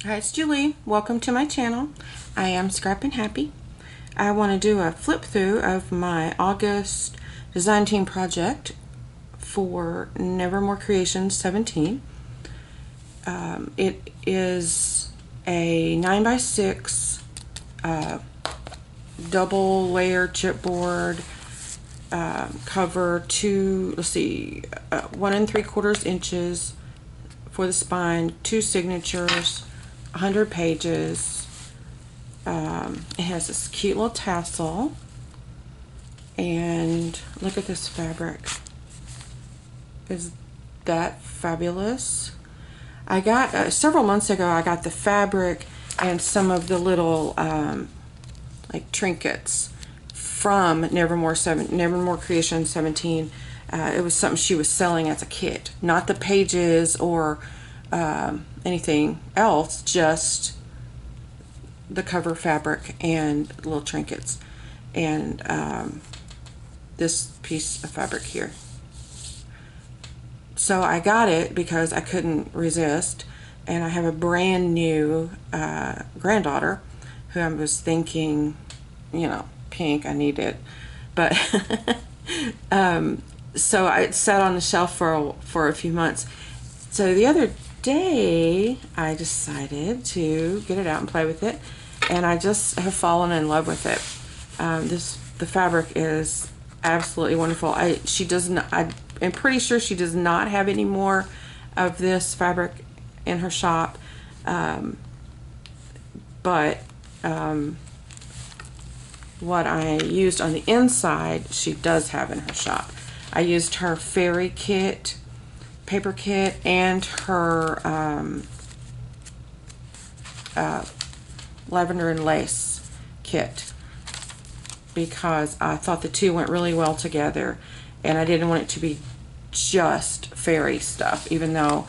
Hi, it's Julie. Welcome to my channel. I am Scrap and Happy. I want to do a flip through of my August design team project for Nevermore Creations 17. It is a 9x6 double layer chipboard cover, 1 3/4 inches for the spine, 2 signatures, 100 pages. It has this cute little tassel, and look at this fabric. Is that fabulous? I got several months ago, I got the fabric and some of the little like trinkets from Nevermore Creation 17. It was something she was selling as a kit, not the pages or anything else, just the cover fabric and little trinkets, and this piece of fabric here. So I got it because I couldn't resist, and I have a brand new granddaughter who I was thinking, you know, pink, I need it, but so it sat on the shelf for a few months. So the other day I decided to get it out and play with it, and I just have fallen in love with it. The fabric is absolutely wonderful. I'm pretty sure she does not have any more of this fabric in her shop, but what I used on the inside she does have in her shop. I used her fairy kit, paper kit, and her lavender and lace kit because I thought the two went really well together, and I didn't want it to be just fairy stuff, even though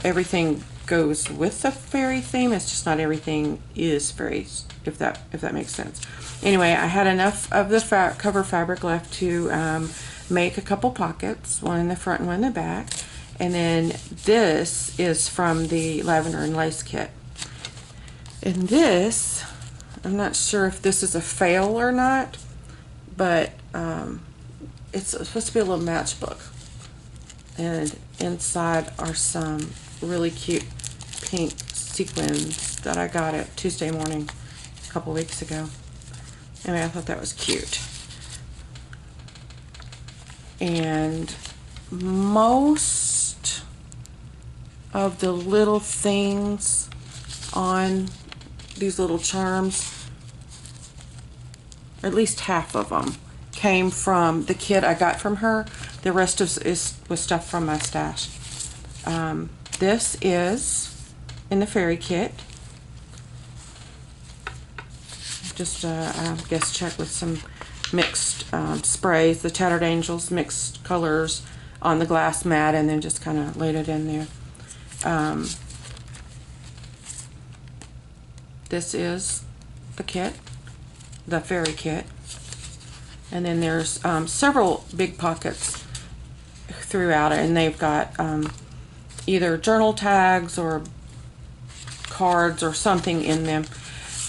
everything goes with the fairy theme. It's just not everything is fairies, if that makes sense. Anyway, I had enough of the cover fabric left to make a couple pockets, one in the front and one in the back. And then this is from the lavender and lace kit. And this, I'm not sure if this is a fail or not, but it's supposed to be a little matchbook. And inside are some really cute pink sequins that I got at Tuesday morning a couple weeks ago. Anyway, I thought that was cute. And most of the little things on these little charms, or at least half of them, came from the kit I got from her. The rest was stuff from my stash. This is in the fairy kit. Just I guess check with some mixed sprays, the Tattered Angels mixed colors on the glass mat, and then just kind of laid it in there. This is the kit, the fairy kit, and then there's several big pockets throughout it, and they've got either journal tags or cards or something in them.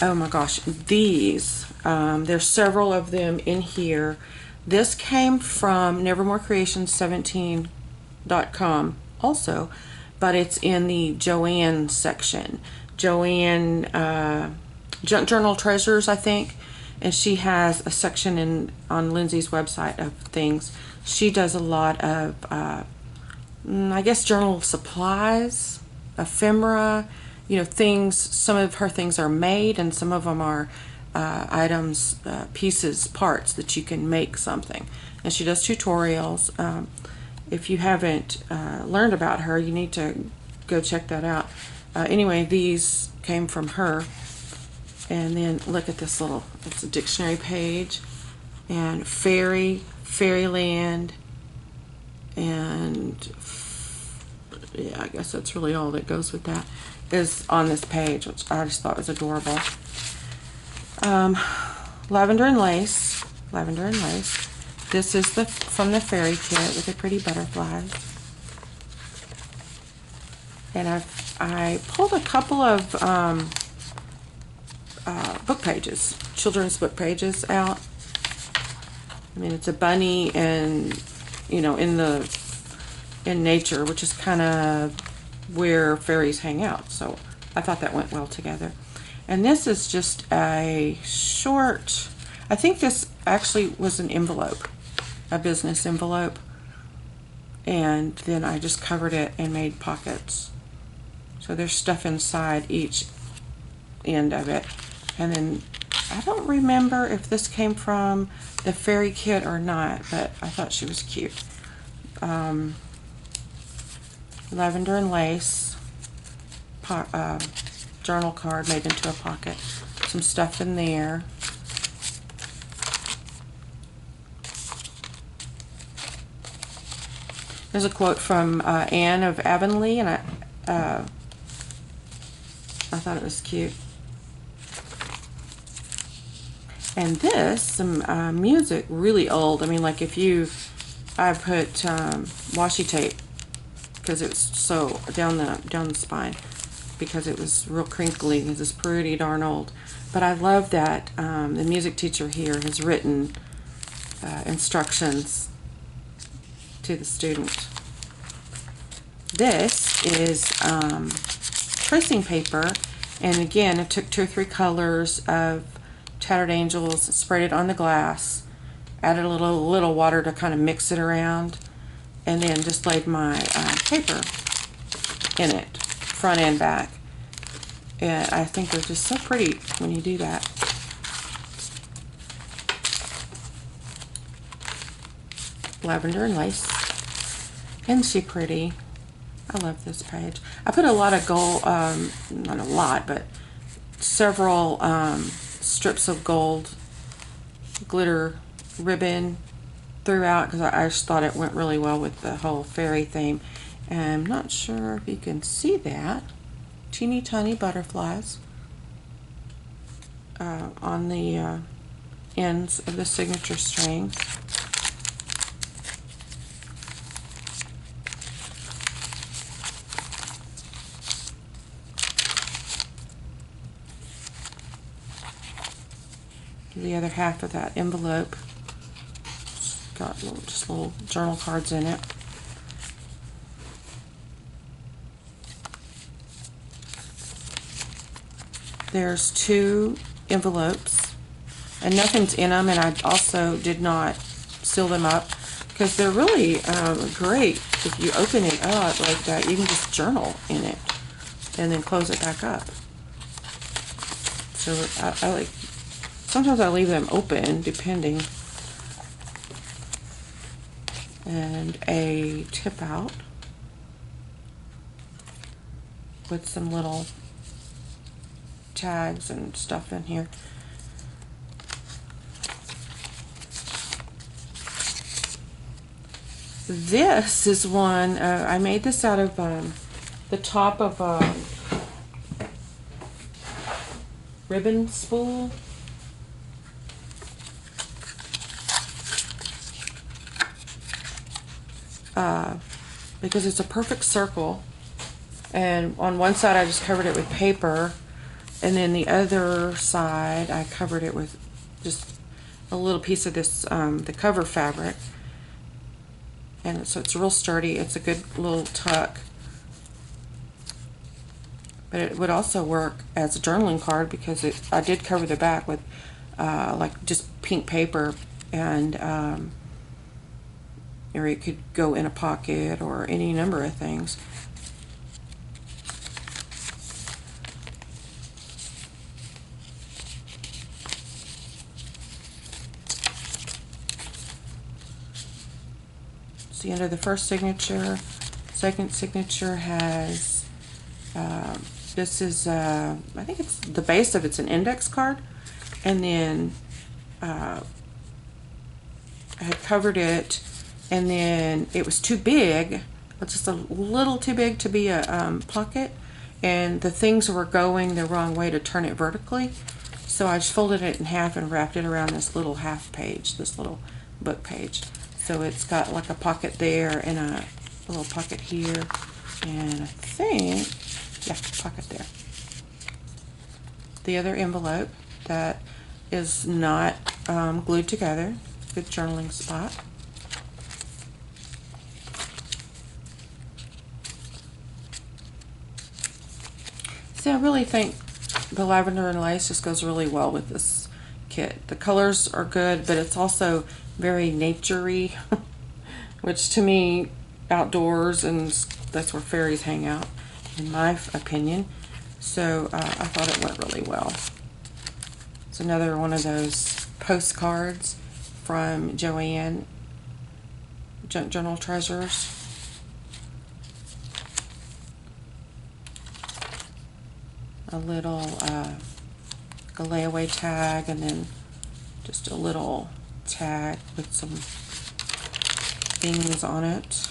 Oh my gosh, these, there's several of them in here. This came from nevermorecreations17.com also, but it's in the Joanne section. Joanne Journal Treasures, I think, and she has a section on Lindsay's website of things. She does a lot of I guess journal supplies, ephemera, you know, things. Some of her things are made, and some of them are items, pieces, parts that you can make something. And she does tutorials. If you haven't learned about her, you need to go check that out. Anyway, these came from her. And then look at this little, it's a dictionary page, and fairyland, and yeah, I guess that's really all that goes with that, is on this page, which I just thought was adorable. Lavender and lace. This is from the fairy kit with the pretty butterflies. And I've I pulled a couple of book pages, children's book pages out. I mean, it's a bunny and, you know, in nature, which is kind of where fairies hang out. So I thought that went well together. And this is just a short, I think this actually was an envelope, a business envelope. And then I just covered it and made pockets. So there's stuff inside each end of it. And then I don't remember if this came from the fairy kit or not, but I thought she was cute. Lavender and lace, journal card made into a pocket, some stuff in there. There's a quote from Anne of Avonlea, and I thought it was cute. And this, some music, really old. I mean, like I put washi tape because it was so down the spine because it was real crinkly. Because it's pretty darn old. But I love that the music teacher here has written instructions to the student. This is tracing paper, and again, I took 2 or 3 colors of Tattered Angels, sprayed it on the glass, added a little water to kind of mix it around, and then just laid my paper in it, front and back. And I think they're just so pretty when you do that. Lavender and lace. Isn't she pretty? I love this page. I put a lot of gold, not a lot, but several strips of gold glitter ribbon throughout because I just thought it went really well with the whole fairy theme. And I'm not sure if you can see that. Teeny tiny butterflies on the ends of the signature strings. The other half of that envelope got just little journal cards in it. There's 2 envelopes and nothing's in them, and I also did not seal them up because they're really great. If you open it up like that, you can just journal in it and then close it back up. So I like, sometimes I leave them open depending. And a tip out with some little tags and stuff in here. This is one, I made this out of the top of a ribbon spool. Because it's a perfect circle, and on one side I just covered it with paper, and then the other side I covered it with just a little piece of this the cover fabric, and so it's real sturdy. It's a good little tuck, but it would also work as a journaling card because I did cover the back with like just pink paper, and or it could go in a pocket or any number of things. It's the end of the first signature. Second signature has, this is, I think it's the base of it's an index card, and then I had covered it, and then it was too big, just a little too big to be a pocket, and the things were going the wrong way to turn it vertically, so I just folded it in half and wrapped it around this little half page, this little book page. So it's got like a pocket there and a little pocket here, and I think Yeah, pocket there. The other envelope that is not glued together. Good journaling spot. See, I really think the lavender and lace just goes really well with this kit. The colors are good, but it's also very nature-y, which to me, outdoors, and that's where fairies hang out, in my opinion. So I thought it went really well. It's another one of those postcards from Joanne Journal Treasures. A little layaway tag, and then just a little tag with some things on it.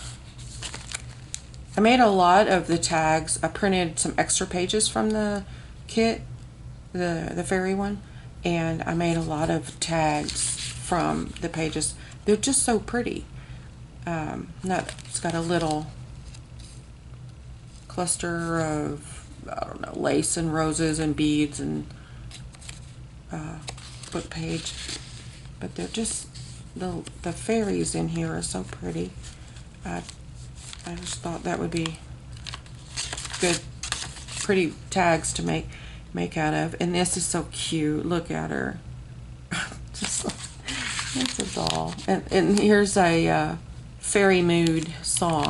I made a lot of the tags. I printed some extra pages from the kit, the fairy one, and I made a lot of tags from the pages. They're just so pretty. It's got a little cluster of, I don't know, lace and roses and beads and book page, but they're just, the fairies in here are so pretty. I just thought that would be good, pretty tags to make out of. And this is so cute. Look at her. Just it's a doll. And here's a fairy mood song.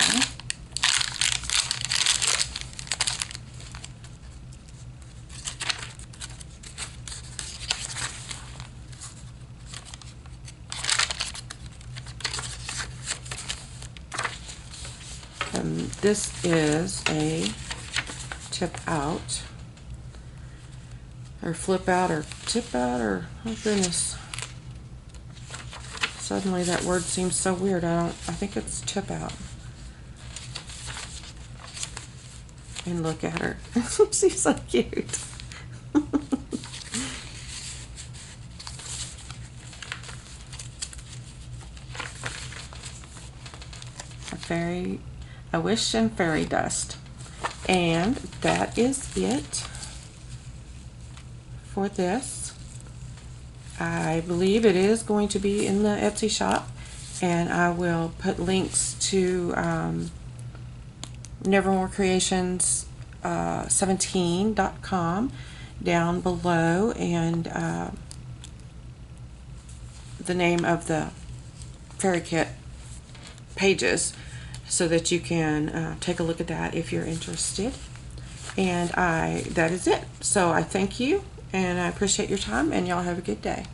And this is a tip out, or flip out, or tip out, or oh goodness. Suddenly that word seems so weird. I think it's tip out. And look at her. She's so cute. A wish and fairy dust. And that is it for this. I believe it is going to be in the Etsy shop, and I will put links to nevermorecreations17.com down below, and the name of the fairy kit pages, so that you can take a look at that if you're interested. And that is it. So I thank you, and I appreciate your time, and y'all have a good day.